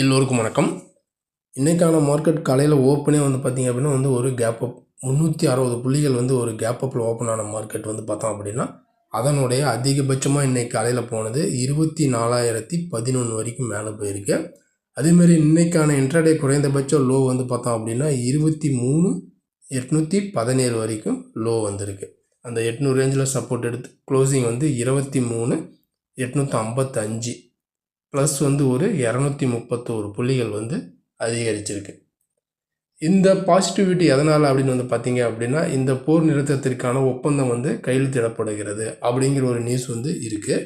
எல்லோருக்கும் வணக்கம். இன்றைக்கான மார்க்கெட் காலையில் ஓப்பனே வந்து பார்த்திங்க அப்படின்னா ஒரு கேப் அப் 360 புள்ளிகள் ஒரு கேப் அப்பில் ஓப்பன் ஆன மார்க்கெட் பார்த்தோம் அப்படின்னா அதனுடைய அதிகபட்சமாக இன்றைக்கி காலையில் போனது 24,011 வரைக்கும் மேலே போயிருக்கு. அதேமாதிரி இன்றைக்கான இன்ட்ராடே குறைந்தபட்சம் லோ பார்த்தோம் அப்படின்னா 23,817 வரைக்கும் லோ வந்திருக்கு. அந்த 800 ரேஞ்சில் சப்போர்ட் எடுத்து க்ளோசிங் 23,855 ப்ளஸ் ஒரு 231 புள்ளிகள் அதிகரிச்சிருக்கு. இந்த பாசிட்டிவிட்டி எதனால் அப்படின்னு பார்த்தீங்க அப்படின்னா இந்த போர் நிறுத்தத்திற்கான ஒப்பந்தம் கையெழுத்திடப்படுகிறது அப்படிங்கிற ஒரு நியூஸ் இருக்குது.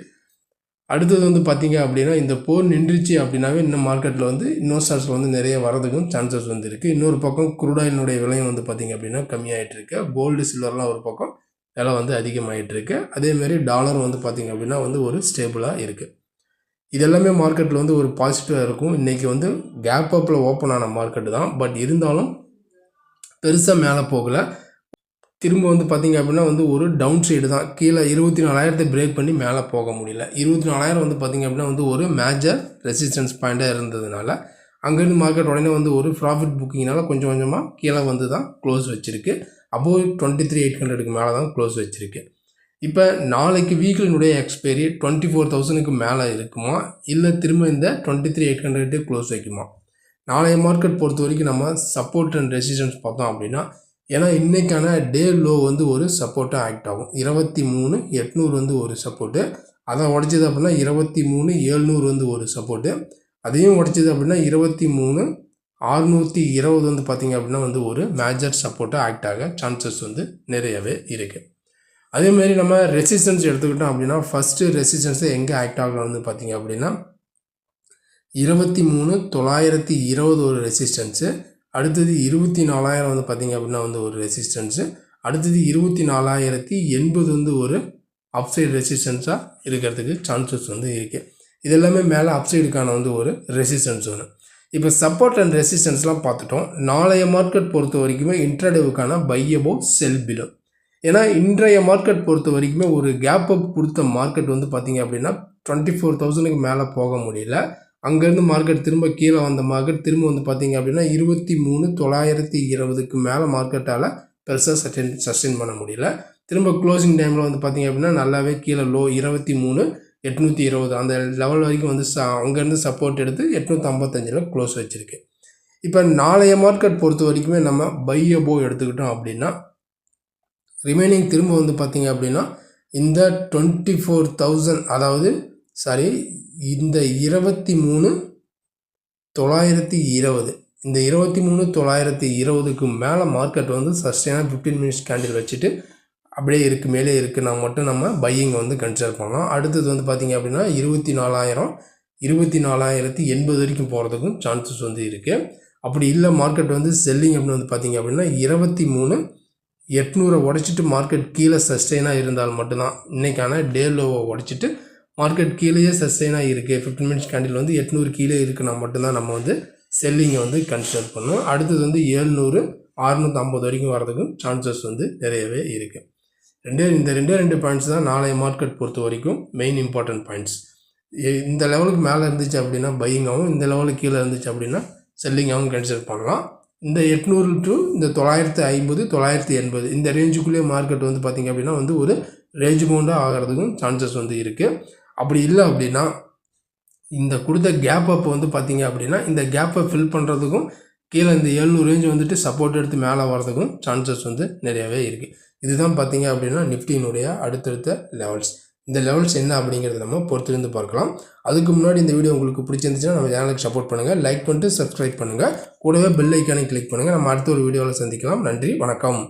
அடுத்தது பார்த்தீங்க அப்படின்னா இந்த போர் நின்றுச்சு அப்படின்னாவே இன்னும் மார்க்கெட்டில் இன்வெஸ்டர்ஸ் நிறைய வரதுக்கும் சான்சஸ் இருக்குது. இன்னொரு பக்கம் குரூடாயினுடைய விலையும் பார்த்தீங்க அப்படின்னா கம்மியாகிட்டு இருக்கு. கோல்டு சில்வர்லாம் ஒரு பக்கம் விலை அதிகமாகிட்டு இருக்கு. அதேமாரி டாலரும் பார்த்தீங்க அப்படின்னா ஒரு ஸ்டேபிளாக இருக்குது. இதெல்லாமே மார்க்கெட்டில் ஒரு பாசிட்டிவாக இருக்கும். இன்றைக்கி கேப் அப்பில் ஓப்பன் ஆன மார்க்கெட்டு தான். பட் இருந்தாலும் பெருசாக மேலே போகலை. திரும்ப பார்த்திங்க அப்படின்னா ஒரு டவுன் சைடு தான். கீழே 24,000 பிரேக் பண்ணி மேலே போக முடியல. 24,000 பார்த்திங்க அப்படின்னா ஒரு மேஜர் ரெசிஸ்டன்ஸ் பாயிண்ட்டாக இருந்ததுனால அங்கேருந்து மார்க்கெட் உடனே ஒரு ப்ராஃபிட் புக்கிங்னால கொஞ்சம் கொஞ்சமாக கீழே தான் க்ளோஸ் வச்சுருக்கு. அபோவ் 23,800க்கு மேலே தான் க்ளோஸ் வச்சுருக்கு. இப்போ நாளைக்கு வீக்லினுடைய எக்ஸ்பைரி 24,000க்கு மேலே இருக்குமா, இல்லை திரும்ப இந்த 23,800 க்ளோஸ் வைக்குமா? நாளைய மார்க்கெட் பொறுத்த வரைக்கும் நம்ம சப்போர்ட் அண்ட் ரெசிஸ்டன்ஸ் பார்த்தோம் அப்படின்னா, ஏன்னா இன்றைக்கான டே லோ ஒரு சப்போர்ட்டாக ஆக்ட் ஆகும். 23,800 ஒரு சப்போர்ட்டு, அதை உடைச்சது அப்படின்னா 23,700 ஒரு சப்போர்ட்டு, அதையும் உடைச்சது அப்படின்னா 23,620 பார்த்திங்க அப்படின்னா ஒரு மேஜர் சப்போர்ட்டாக ஆக்ட் ஆக சான்சஸ் நிறையவே இருக்குது. அதேமாரி நம்ம ரெசிஸ்டன்ஸ் எடுத்துக்கிட்டோம் அப்படின்னா ஃபஸ்ட்டு ரெசிஸ்டன்ஸை எங்கே ஆக்ட் ஆகலாம்னு பார்த்தீங்க அப்படின்னா 23,920 ஒரு ரெசிஸ்டன்ஸு, அடுத்தது 24,000 பார்த்தீங்க அப்படின்னா ஒரு ரெசிஸ்டன்ஸு, அடுத்தது 24,080 ஒரு அப்சைடு ரெசிஸ்டன்ஸாக இருக்கிறதுக்கு சான்சஸ் இருக்குது. இதெல்லாமே மேலே அப்சைடுக்கான ஒரு ரெசிஸ்டன்ஸ் ஒன்று. இப்போ சப்போர்ட் அண்ட் ரெசிஸ்டன்ஸ்லாம் பார்த்துட்டோம். நாளைய மார்க்கெட் பொறுத்த வரைக்குமே இன்ட்ராடேவுக்கான பை அபோவ் செல் பிலோ. ஏன்னா இன்றைய மார்க்கெட் பொறுத்த வரைக்குமே ஒரு கேப் அப் கொடுத்த மார்க்கெட் பார்த்திங்க அப்படின்னா 24,000க்கு மேலே போக முடியல. அங்கேருந்து மார்க்கெட் திரும்ப கீழே வந்த மார்க்கெட் திரும்ப பார்த்திங்க அப்படின்னா 23,920க்கு மேலே மார்க்கெட்டால் பெருசாக சஸ்டெயின் பண்ண முடியல. திரும்ப க்ளோசிங் டைமில் பார்த்திங்க அப்படின்னா நல்லாவே கீழே லோ 23,820 அந்த லெவல் வரைக்கும் அங்கேருந்து சப்போர்ட் எடுத்து 855 க்ளோஸ் வச்சுருக்கு. இப்போ நாளைய மார்க்கெட் பொறுத்த வரைக்குமே நம்ம பை அபோவ் எடுத்துக்கிட்டோம் அப்படின்னா ரிமைனிங் திரும்ப பார்த்திங்க அப்படின்னா இந்த 24,000 அதாவது இந்த 23,920 இந்த 23,920க்கு மேலே மார்க்கெட் சஸ்டெயினாக 15 மினிட்ஸ் கேண்டில் வச்சுட்டு அப்படியே இருக்குது மேலே இருக்குன்னா மட்டும் நம்ம பையிங் கன்சிடர் பண்ணலாம். அடுத்தது பார்த்திங்க அப்படின்னா 24,080 வரைக்கும் போகிறதுக்கும் சான்சஸ் இருக்குது. அப்படி இல்லை மார்க்கெட் செல்லிங் அப்படின்னு பார்த்திங்க அப்படின்னா 23,800 உடைச்சிட்டு மார்க்கெட் கீழே சஸ்டெயினாக இருந்தால் மட்டும்தான். இன்றைக்கான டே லோவை உடைச்சிட்டு மார்க்கெட் கீழேயே சஸ்டெயினாக இருக்குது 15 மினிட்ஸ் கேண்டில் 800 கீழே இருக்குன்னா மட்டும்தான் நம்ம செல்லிங்கை கன்சிடர் பண்ணணும். அடுத்தது 700 650 வரைக்கும் வரதுக்கும் சான்சஸ் நிறையவே இருக்குது. இந்த ரெண்டு பாயிண்ட்ஸ் தான் நாளைய மார்க்கெட் பொறுத்த வரைக்கும் மெயின் இம்பார்ட்டன்ட் பாயிண்ட்ஸ். இந்த லெவலுக்கு மேலே இருந்துச்சு அப்படின்னா பையிங்காகவும், இந்த லெவலுக்கு கீழே இருந்துச்சு அப்படின்னா செல்லிங்காகவும் கன்சிடர் பண்ணலாம். இந்த 800 டு இந்த 950 980 இந்த ரேஞ்சுக்குள்ளேயே மார்க்கெட் பார்த்திங்க அப்படின்னா ஒரு ரேஞ்ச் பவுண்டாக ஆகிறதுக்கும் சான்சஸ் இருக்குது. அப்படி இல்லை அப்படின்னா இந்த கொடுத்த கேப் அப் பார்த்திங்க அப்படின்னா இந்த கேப்பை ஃபில் பண்ணுறதுக்கும் கீழே இந்த 700 ரேஞ்ச் சப்போர்ட் எடுத்து மேலே வர்றதுக்கும் சான்சஸ் நிறையவே இருக்குது. இதுதான் பார்த்திங்க அப்படின்னா நிஃப்டியினுடைய அடுத்தடுத்த லெவல்ஸ். இந்த லெவல்ஸ் என்ன அப்படிங்கிறத நம்ம பொறுத்திருந்து பார்க்கலாம். அதுக்கு முன்னாடி இந்த வீடியோ உங்களுக்கு பிடிச்சிருந்துச்சுன்னா நம்ம சேனலுக்கு சப்போர்ட் பண்ணுங்கள், லைக் பண்ணிட்டு சப்ஸ்கிரைப் பண்ணுங்கள், கூடவே பெல் ஐக்கானை கிளிக் பண்ணுங்கள். நம்ம அடுத்த ஒரு வீடியோவில் சந்திக்கலாம். நன்றி, வணக்கம்.